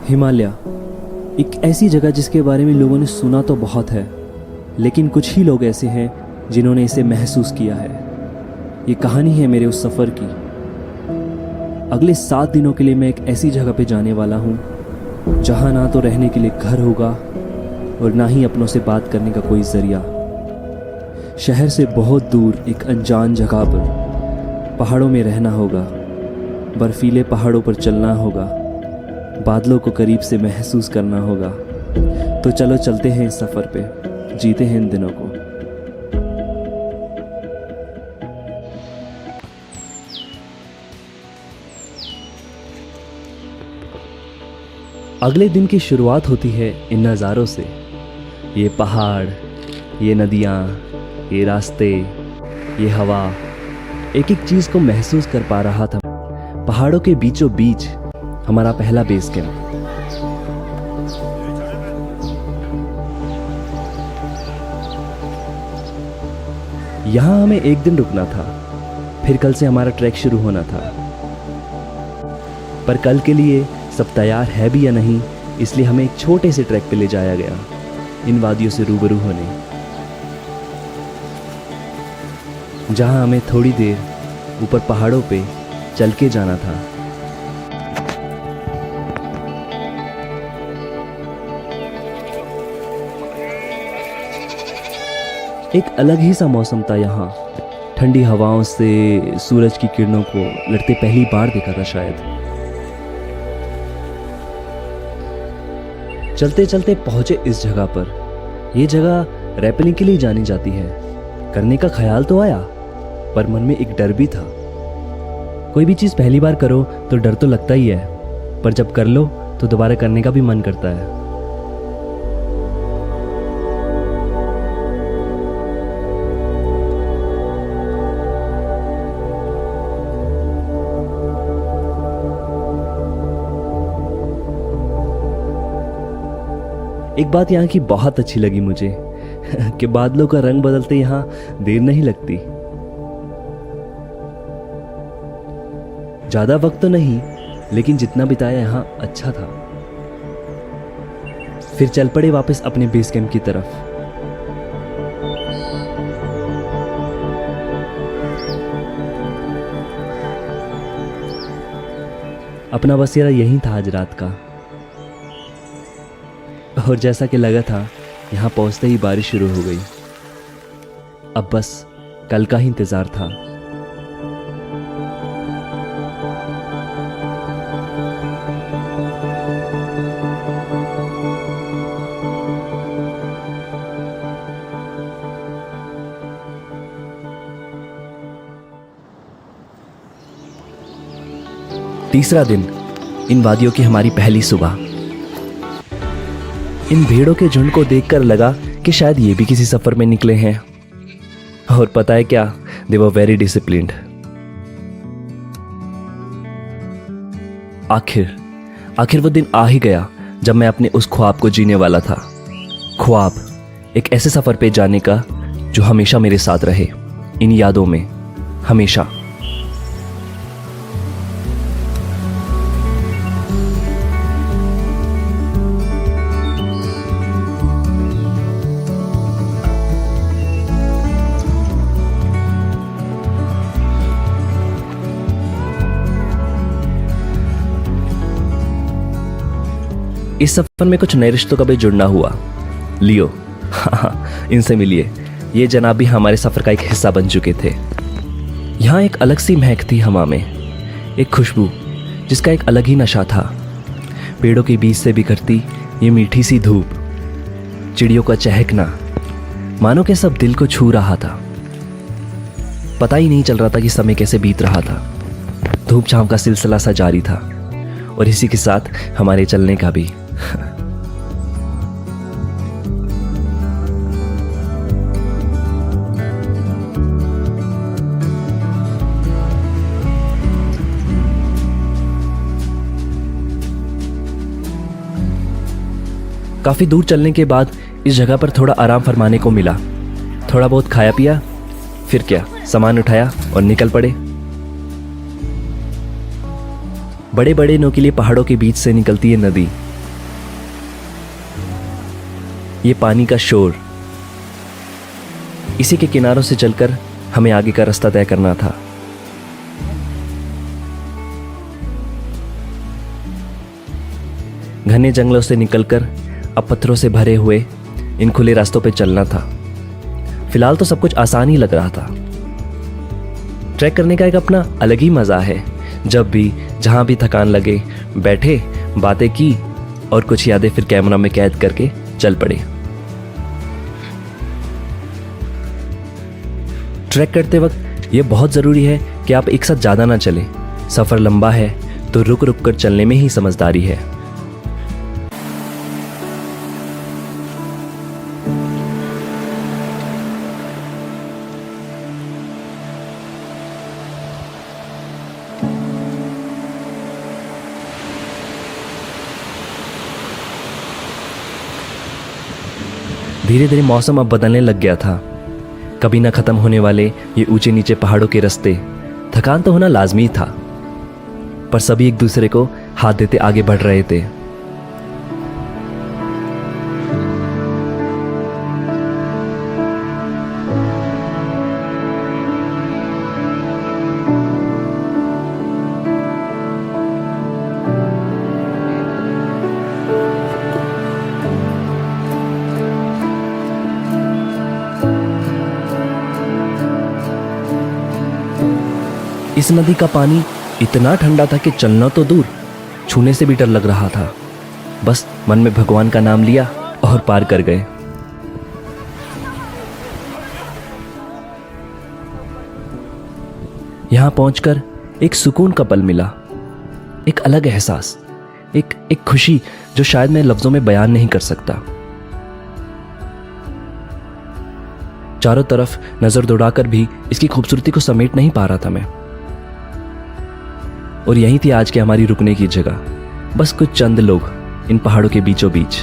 हिमालय एक ऐसी जगह जिसके बारे में लोगों ने सुना तो बहुत है, लेकिन कुछ ही लोग ऐसे हैं जिन्होंने इसे महसूस किया है। ये कहानी है मेरे उस सफ़र की। अगले 7 दिनों के लिए मैं एक ऐसी जगह पे जाने वाला हूँ जहाँ ना तो रहने के लिए घर होगा और ना ही अपनों से बात करने का कोई ज़रिया। शहर से बहुत दूर एक अनजान जगह पर पहाड़ों में रहना होगा, बर्फीले पहाड़ों पर चलना होगा, बादलों को करीब से महसूस करना होगा। तो चलो चलते हैं इस सफ़र पे, जीते हैं इन दिनों को। अगले दिन की शुरुआत होती है इन नज़ारों से। ये पहाड़, ये नदियाँ, ये रास्ते, ये हवा, एक एक चीज़ को महसूस कर पा रहा था। पहाड़ों के बीचों बीच हमारा पहला बेस कैंप। यहाँ हमें एक दिन रुकना था, फिर कल से हमारा ट्रैक शुरू होना था। पर कल के लिए सब तैयार है भी या नहीं, इसलिए हमें एक छोटे से ट्रैक पे ले जाया गया, इन वादियों से रूबरू होने, जहां हमें थोड़ी देर ऊपर पहाड़ों पे चल के जाना था। एक अलग ही सा मौसम था यहाँ। ठंडी हवाओं से सूरज की किरणों को लड़ते पहली बार देखा था शायद। चलते चलते पहुंचे इस जगह पर। यह जगह रैपलिंग के लिए जानी जाती है। करने का ख्याल तो आया, पर मन में एक डर भी था। कोई भी चीज़ पहली बार करो तो डर तो लगता ही है, पर जब कर लो तो दोबारा करने का भी मन करता है। एक बात यहाँ की बहुत अच्छी लगी मुझे कि बादलों का रंग बदलते यहाँ देर नहीं लगती। ज्यादा वक्त तो नहीं, लेकिन जितना बिताया यहाँ अच्छा था। फिर चल पड़े वापस अपने बेस कैंप की तरफ। अपना बसेरा यहीं था आज रात का, और जैसा कि लगा था यहाँ पहुंचते ही बारिश शुरू हो गई। अब बस कल का ही इंतजार था। तीसरा दिन, इन वादियों की हमारी पहली सुबह। इन भेड़ों के झुंड को देखकर लगा कि शायद ये भी किसी सफर में निकले हैं। और पता है क्या, दे वर वेरी डिसिप्लिन्ड। आखिर वो दिन आ ही गया जब मैं अपने उस ख्वाब को जीने वाला था। ख्वाब, एक ऐसे सफर पे जाने का जो हमेशा मेरे साथ रहे, इन यादों में हमेशा। इस सफर में कुछ नए रिश्तों का भी जुड़ना हुआ। लियो, इनसे मिलिए। ये जनाब भी हमारे सफर का एक हिस्सा बन चुके थे। यहाँ एक अलग सी महक थी हवा में, एक खुशबू जिसका एक अलग ही नशा था। पेड़ों के बीच से बिखरती ये मीठी सी धूप, चिड़ियों का चहकना, मानो के सब दिल को छू रहा था। पता ही नहीं चल रहा था कि समय कैसे बीत रहा था। धूप छांव का सिलसिला सा जारी था, और इसी के साथ हमारे चलने का भी। काफी दूर चलने के बाद इस जगह पर थोड़ा आराम फरमाने को मिला। थोड़ा बहुत खाया पिया, फिर क्या, सामान उठाया और निकल पड़े। बड़े बड़े नोकीले पहाड़ों के बीच से निकलती है नदी, ये पानी का शोर, इसी के किनारों से चलकर हमें आगे का रास्ता तय करना था। घने जंगलों से निकलकर अब पत्थरों से भरे हुए इन खुले रास्तों पे चलना था। फिलहाल तो सब कुछ आसान ही लग रहा था। ट्रैक करने का एक अपना अलग ही मजा है। जब भी जहां भी थकान लगे, बैठे, बातें की और कुछ यादें फिर कैमरा में कैद करके चल पड़े। ट्रैक करते वक्त यह बहुत जरूरी है कि आप एक साथ ज्यादा ना चलें। सफर लंबा है तो रुक रुक कर चलने में ही समझदारी है। धीरे धीरे मौसम अब बदलने लग गया था। कभी ना खत्म होने वाले ये ऊंचे नीचे पहाड़ों के रास्ते, थकान तो होना लाजमी था, पर सभी एक दूसरे को हाथ देते आगे बढ़ रहे थे। इस नदी का पानी इतना ठंडा था कि चलना तो दूर, छूने से भी डर लग रहा था। बस मन में भगवान का नाम लिया और पार कर गए। यहां पहुंचकर एक सुकून का पल मिला, एक अलग एहसास, एक खुशी जो शायद मैं लफ्जों में बयान नहीं कर सकता। चारों तरफ नजर दौड़ाकर भी इसकी खूबसूरती को समेट नहीं पा रहा था मैं। और यही थी आज के हमारी रुकने की जगह, बस कुछ चंद लोग इन पहाड़ों के बीचों बीच।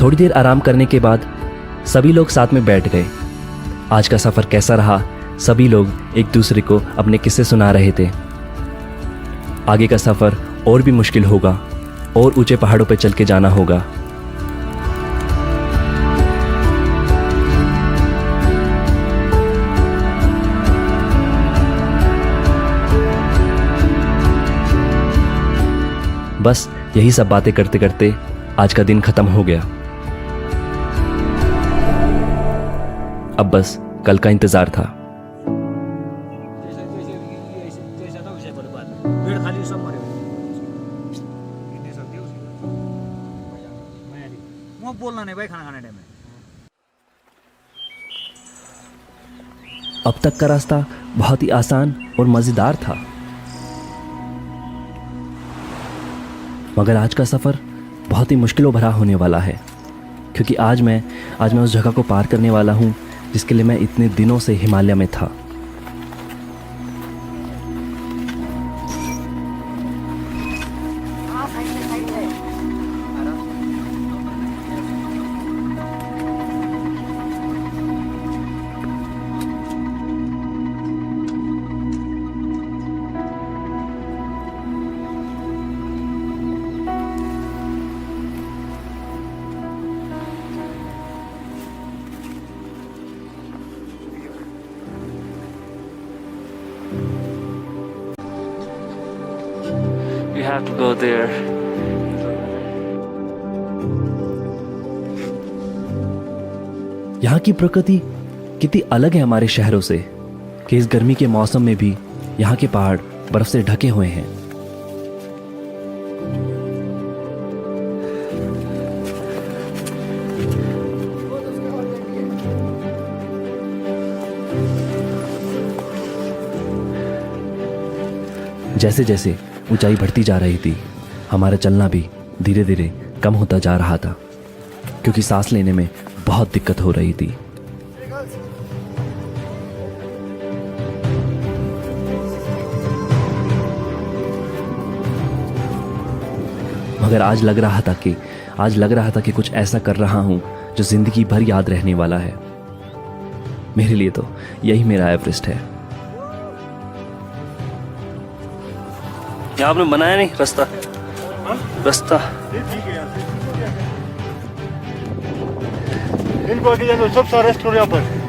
थोड़ी देर आराम करने के बाद सभी लोग साथ में बैठ गए। आज का सफर कैसा रहा, सभी लोग एक दूसरे को अपने किस्से सुना रहे थे। आगे का सफर और भी मुश्किल होगा और ऊंचे पहाड़ों पर चल के जाना होगा। बस यही सब बातें करते करते आज का दिन खत्म हो गया। अब बस कल का इंतजार था। बोलना नहीं भाई, खाना खाने टाइम में। अब तक का रास्ता बहुत ही आसान और मजेदार था, मगर आज का सफर बहुत ही मुश्किलों भरा होने वाला है, क्योंकि आज मैं उस जगह को पार करने वाला हूं जिसके लिए मैं इतने दिनों से हिमालय में था। You have to go there. यहाँ की प्रकृति कितनी अलग है हमारे शहरों से कि इस गर्मी के मौसम में भी यहाँ के पहाड़ बर्फ से ढके हुए हैं। जैसे जैसे ऊंचाई बढ़ती जा रही थी, हमारा चलना भी धीरे धीरे कम होता जा रहा था, क्योंकि सांस लेने में बहुत दिक्कत हो रही थी। मगर आज लग रहा था कि कुछ ऐसा कर रहा हूं जो जिंदगी भर याद रहने वाला है। मेरे लिए तो यही मेरा एवरेस्ट है। यहाँ आपने बनाया नहीं रास्ता? रास्ता इनको आगे जाना, सबसे अरेस्ट करो यहाँ पर।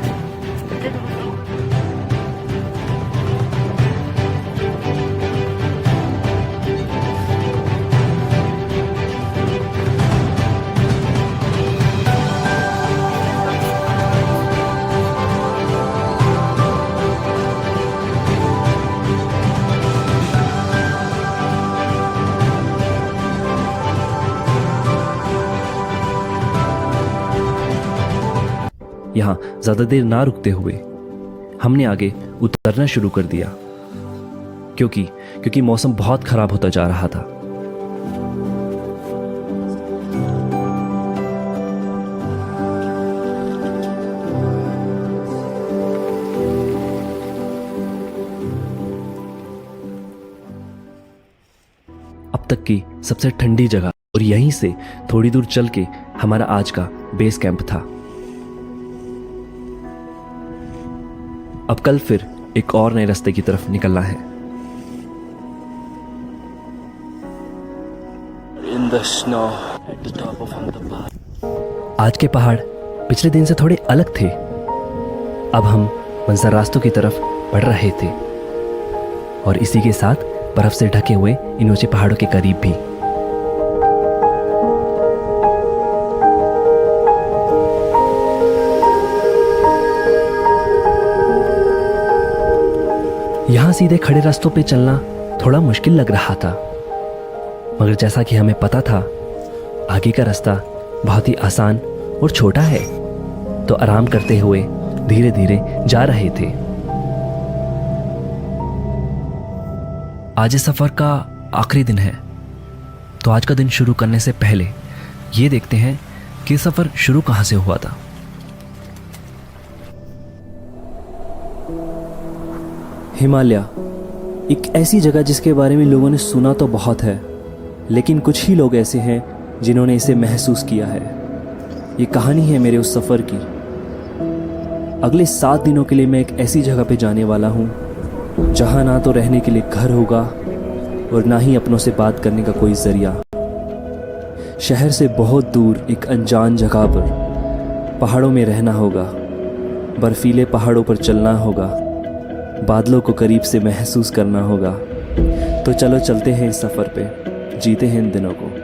यहाँ ज्यादा देर ना रुकते हुए हमने आगे उतरना शुरू कर दिया, क्योंकि मौसम बहुत खराब होता जा रहा था। अब तक की सबसे ठंडी जगह, और यहीं से थोड़ी दूर चल के हमारा आज का बेस कैंप था। अब कल फिर एक और नए रास्ते की तरफ निकलना है। In the snow at the top of the path. आज के पहाड़ पिछले दिन से थोड़े अलग थे। अब हम मंजर रास्तों की तरफ बढ़ रहे थे, और इसी के साथ बर्फ से ढके हुए इन ऊंचे पहाड़ों के करीब भी। यहां सीधे खड़े रास्तों पे चलना थोड़ा मुश्किल लग रहा था, मगर जैसा कि हमें पता था आगे का रास्ता बहुत ही आसान और छोटा है, तो आराम करते हुए धीरे धीरे जा रहे थे। आज इस सफर का आखिरी दिन है, तो आज का दिन शुरू करने से पहले ये देखते हैं कि सफर शुरू कहां से हुआ था। हिमालय एक ऐसी जगह जिसके बारे में लोगों ने सुना तो बहुत है, लेकिन कुछ ही लोग ऐसे हैं जिन्होंने इसे महसूस किया है। ये कहानी है मेरे उस सफ़र की। अगले 7 दिनों के लिए मैं एक ऐसी जगह पे जाने वाला हूँ जहाँ ना तो रहने के लिए घर होगा और ना ही अपनों से बात करने का कोई जरिया। शहर से बहुत दूर एक अनजान जगह पर पहाड़ों में रहना होगा, बर्फीले पहाड़ों पर चलना होगा, बादलों को करीब से महसूस करना होगा। तो चलो चलते हैं इस सफ़र पे, जीते हैं इन दिनों को।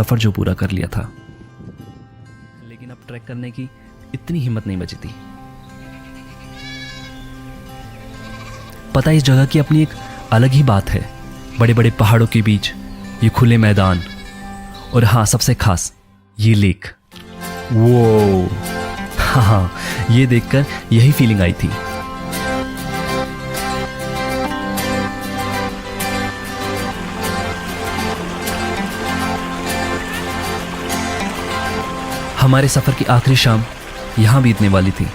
सफर जो पूरा कर लिया था, लेकिन अब ट्रैक करने की इतनी हिम्मत नहीं बची थी। पता इस जगह की अपनी एक अलग ही बात है। बड़े बड़े पहाड़ों के बीच ये खुले मैदान, और हाँ सबसे खास ये लेक। वो हाँ, ये देखकर यही फीलिंग आई थी। हमारे सफर की आखिरी शाम यहां बीतने वाली थी।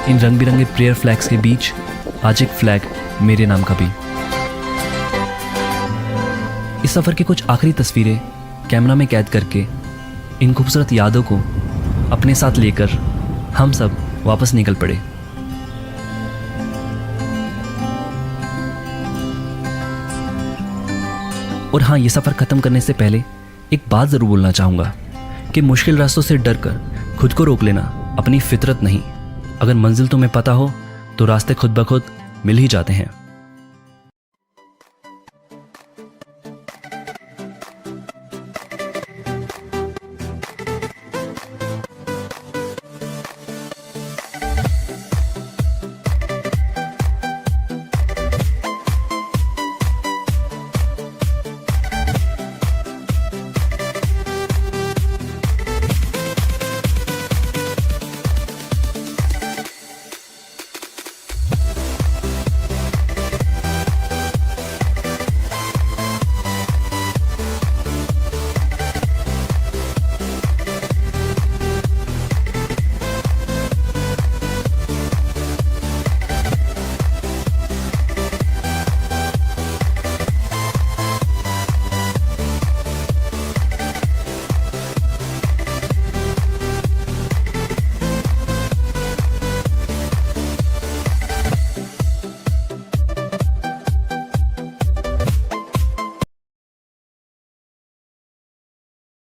इन रंग बिरंगे प्रेयर फ्लैग्स के बीच आज एक फ्लैग मेरे नाम का भी। इस सफ़र की कुछ आखिरी तस्वीरें कैमरा में कैद करके इन खूबसूरत यादों को अपने साथ लेकर हम सब वापस निकल पड़े। और हाँ, ये सफ़र ख़त्म करने से पहले एक बात ज़रूर बोलना चाहूँगा कि मुश्किल रास्तों से डर कर खुद को रोक लेना अपनी फितरत नहीं। अगर मंजिल तुम्हें पता हो तो रास्ते खुद ब खुद मिल ही जाते हैं।